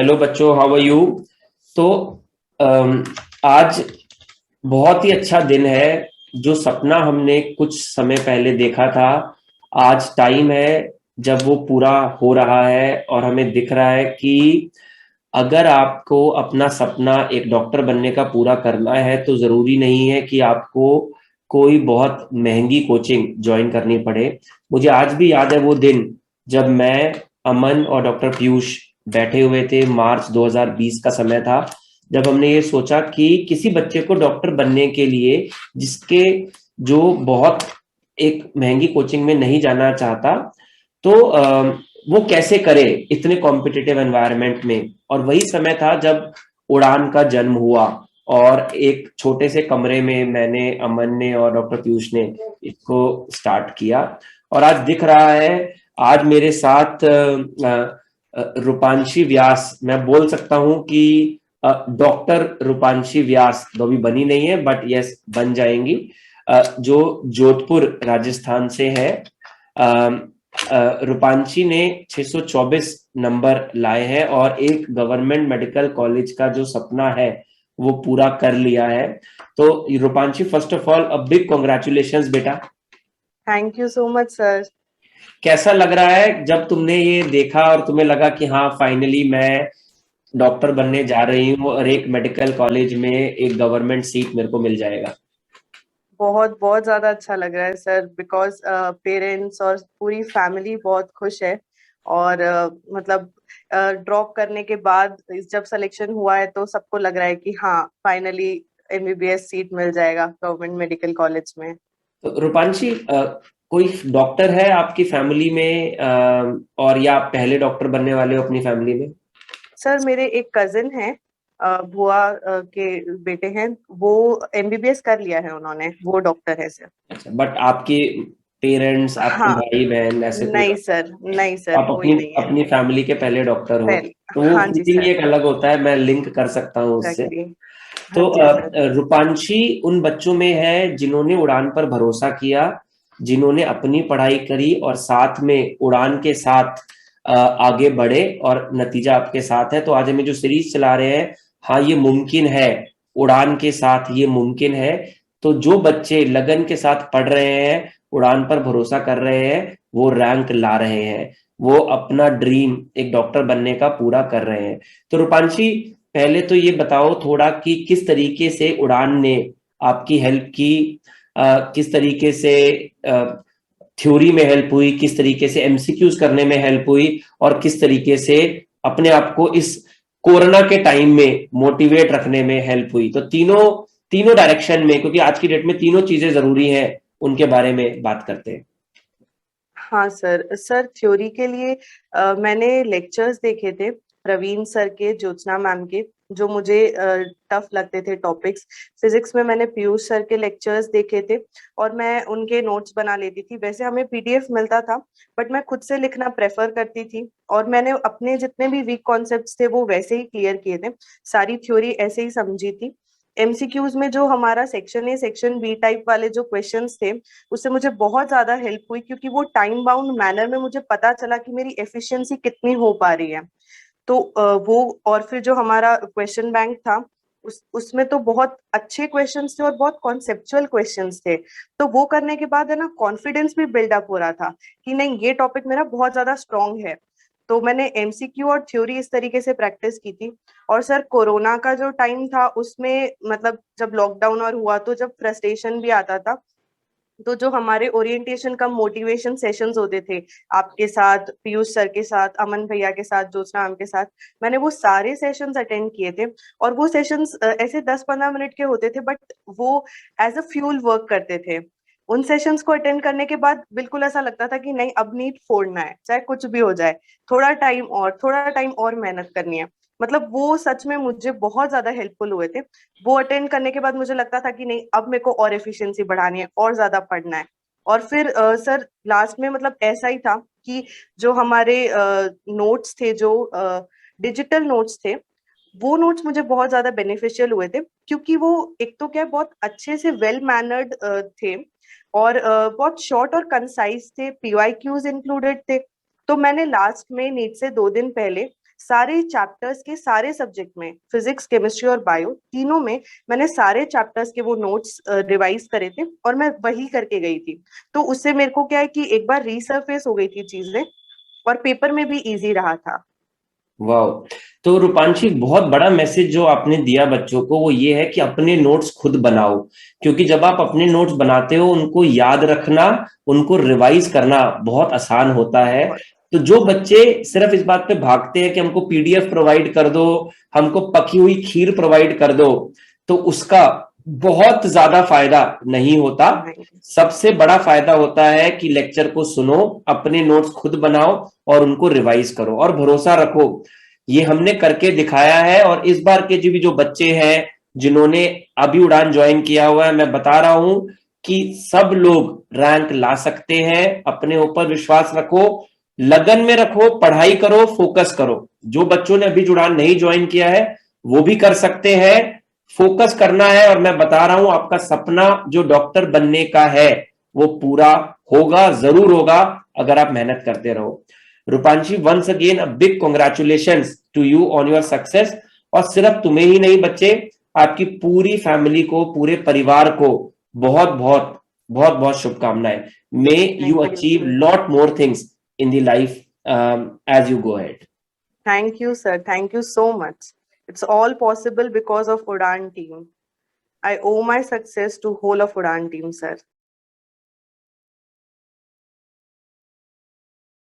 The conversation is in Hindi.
हेलो बच्चों, हाउ आर यू। तो अम, आज बहुत ही अच्छा दिन है। जो सपना हमने कुछ समय पहले देखा था, आज टाइम है जब वो पूरा हो रहा है और हमें दिख रहा है कि अगर आपको अपना सपना एक डॉक्टर बनने का पूरा करना है तो जरूरी नहीं है कि आपको कोई बहुत महंगी कोचिंग ज्वाइन करनी पड़े। मुझे आज भी याद है वो दिन जब मैं, अमन और डॉक्टर पीयूष बैठे हुए थे। मार्च 2020 का समय था जब हमने ये सोचा कि किसी बच्चे को डॉक्टर बनने के लिए, जिसके जो बहुत एक महंगी कोचिंग में नहीं जाना चाहता, तो वो कैसे करे इतने कॉम्पिटिटिव एनवायरनमेंट में। और वही समय था जब उड़ान का जन्म हुआ और एक छोटे से कमरे में मैंने, अमन ने और डॉक्टर पीयूष ने इसको स्टार्ट किया। और आज दिख रहा है। आज मेरे साथ रूपांशी व्यास, मैं बोल सकता हूं कि डॉक्टर रूपांशी व्यास तो अभी बनी नहीं है, बट यस बन जाएंगी, जो जोधपुर राजस्थान से है। रूपांशी ने 624 नंबर लाए हैं और एक गवर्नमेंट मेडिकल कॉलेज का जो सपना है वो पूरा कर लिया है। तो Rupanshi, first of all a big congratulations बेटा। Thank you so much sir. कैसा लग रहा है जब तुमने ये देखा और तुम्हें लगा कि हाँ फाइनली मैं डॉक्टर बनने जा रही हूँ और एक मेडिकल कॉलेज में एक गवर्नमेंट सीट मेरे को मिल जाएगा? बहुत बहुत ज्यादा अच्छा लग रहा है सर, बिकॉज पेरेंट्स और पूरी फैमिली बहुत खुश है। और मतलब ड्रॉप करने के बाद जब सिलेक्शन हुआ है तो सबको लग रहा है कि हाँ फाइनली एमबीबीएस सीट मिल जाएगा गवर्नमेंट मेडिकल कॉलेज में। तो रूपांशी, कोई डॉक्टर है आपकी फैमिली में, और या आप पहले डॉक्टर बनने वाले हो अपनी फैमिली में? सर मेरे एक कजिन है, बुआ के बेटे हैं। वो एमबीबीएस कर लिया है उन्होंने, वो डॉक्टर है सर। अच्छा, बट आपके पेरेंट्स, आपके हाँ। भाई बहन ऐसे कोई नहीं डॉक्टर? सर, नहीं सर, आप कोई अपनी नहीं है। अपनी फैमिली के पहले डॉक्टर हो, पहले। तो वो हाँ जी फीलिंग ही सर। एक अलग होता है, मैं लिंक कर सकता हूँ उससे। एग्जैक्टली। हाँ तो जी सर। रूपांशी उन बच्चों में है जिन्होंने उड़ान पर भरोसा किया, जिन्होंने अपनी पढ़ाई करी और साथ में उड़ान के साथ आगे बढ़े, और नतीजा आपके साथ है। तो आज हमें जो सीरीज चला रहे हैं, हाँ ये मुमकिन है, उड़ान के साथ ये मुमकिन है। तो जो बच्चे लगन के साथ पढ़ रहे हैं, उड़ान पर भरोसा कर रहे हैं, वो रैंक ला रहे हैं, वो अपना ड्रीम एक डॉक्टर बनने का पूरा कर रहे हैं। तो रूपांशी, पहले तो ये बताओ थोड़ा कि किस तरीके से उड़ान ने आपकी हेल्प की, किस तरीके से थ्योरी में हेल्प हुई, किस तरीके से एमसीक्यूज करने में हेल्प हुई, और किस तरीके से अपने आप को इस कोरोना के टाइम में मोटिवेट रखने में हेल्प हुई। तो तीनों तीनों डायरेक्शन में, क्योंकि आज की डेट में तीनों चीजें जरूरी हैं, उनके बारे में बात करते हैं। हाँ सर, सर थ्योरी के लिए मैंने लेक्चर्स देखे थे प्रवीण सर के, ज्योत्सना मैम के, जो मुझे टफ लगते थे टॉपिक्स। फिजिक्स में मैंने पीयूष सर के लेक्चर्स देखे थे और मैं उनके नोट्स बना लेती थी। वैसे हमें पीडीएफ मिलता था, बट मैं खुद से लिखना प्रेफर करती थी। और मैंने अपने जितने भी वीक कॉन्सेप्ट्स थे वो वैसे ही क्लियर किए थे, सारी थ्योरी ऐसे ही समझी थी। एमसीक्यूज में जो हमारा section A section B type वाले जो क्वेश्चंस थे, उससे मुझे बहुत ज्यादा हेल्प हुई, क्योंकि वो टाइम बाउंड मैनर में मुझे पता चला कि मेरी एफिशिएंसी कितनी हो पा रही है। तो वो, और फिर जो हमारा क्वेश्चन बैंक था, उसमें तो बहुत अच्छे क्वेश्चंस थे और बहुत कॉन्सेप्चुअल क्वेश्चंस थे। तो वो करने के बाद है ना, कॉन्फिडेंस भी बिल्डअप हो रहा था कि नहीं, ये टॉपिक मेरा बहुत ज्यादा स्ट्रांग है। तो मैंने एमसीक्यू और थ्योरी इस तरीके से प्रैक्टिस की थी। और सर कोरोना का जो टाइम था उसमें, मतलब जब लॉकडाउन और हुआ तो जब फ्रस्ट्रेशन भी आता था, तो जो हमारे ओरिएंटेशन का मोटिवेशन सेशंस होते थे, आपके साथ, पीयूष सर के साथ, अमन भैया के साथ, ज्योत्सना मैम के साथ, मैंने वो सारे सेशंस अटेंड किए थे। और वो सेशंस ऐसे 10-15 मिनट के होते थे, बट वो एज अ फ्यूल वर्क करते थे। उन सेशंस को अटेंड करने के बाद बिल्कुल ऐसा लगता था कि नहीं, अब नीट फोड़ना है, चाहे कुछ भी हो जाए। थोड़ा टाइम और मेहनत करनी है। मतलब वो सच में मुझे बहुत ज्यादा हेल्पफुल हुए थे। वो अटेंड करने के बाद मुझे लगता था कि नहीं, अब मेरे को और एफिशिएंसी बढ़ानी है और ज्यादा पढ़ना है। और फिर सर लास्ट में मतलब ऐसा ही था कि जो हमारे नोट्स थे, जो डिजिटल नोट्स थे, वो नोट्स मुझे बहुत ज्यादा बेनिफिशियल हुए थे, क्योंकि वो एक तो क्या, बहुत अच्छे से वेल मैनर्ड थे, और बहुत शॉर्ट और कंसाइज थे, पीवाईक्यूज इंक्लूडेड थे। तो मैंने लास्ट में नीट से 2 दिन पहले सारे चैप्टर्स के सारे सब्जेक्ट में, फिजिक्स, केमिस्ट्री और बायो तीनों में मैंने सारे चैप्टर्स के वो नोट्स रिवाइज करे थे और मैं वही करके गई थी। तो उससे मेरे को क्या है कि एक बार रीसरफेस हो गई थी चीजें और पेपर में भी इजी रहा था। वाह। तो रूपांशी, बहुत बड़ा मैसेज जो आपने दिया बच्चों को वो ये है कि अपने नोट्स खुद बनाओ, क्योंकि जब आप अपने नोट्स बनाते हो उनको याद रखना, उनको रिवाइज करना बहुत आसान होता है। तो जो बच्चे सिर्फ इस बात पे भागते हैं कि हमको पीडीएफ प्रोवाइड कर दो, हमको पकी हुई खीर प्रोवाइड कर दो, तो उसका बहुत ज्यादा फायदा नहीं होता। सबसे बड़ा फायदा होता है कि लेक्चर को सुनो, अपने नोट्स खुद बनाओ और उनको रिवाइज करो, और भरोसा रखो ये हमने करके दिखाया है। और इस बार के जो बच्चे हैं जिन्होंने अभी उड़ान ज्वाइन किया हुआ है, मैं बता रहा हूं कि सब लोग रैंक ला सकते हैं। अपने ऊपर विश्वास रखो, लगन में रखो, पढ़ाई करो, फोकस करो। जो बच्चों ने अभी उड़ान नहीं ज्वाइन किया है वो भी कर सकते हैं, फोकस करना है। और मैं बता रहा हूं आपका सपना जो डॉक्टर बनने का है वो पूरा होगा, जरूर होगा, अगर आप मेहनत करते रहो। Rupanshi, once again a big congratulations to you on your success. और सिर्फ तुम्हें ही नहीं बच्चे, आपकी पूरी फैमिली को, पूरे परिवार को बहुत बहुत बहुत बहुत शुभकामनाएं। May you achieve lot more things in the life as you go ahead. Thank you, sir. Thank you so much. It's all possible because of Udan team. I owe my success to whole of Udan team, sir.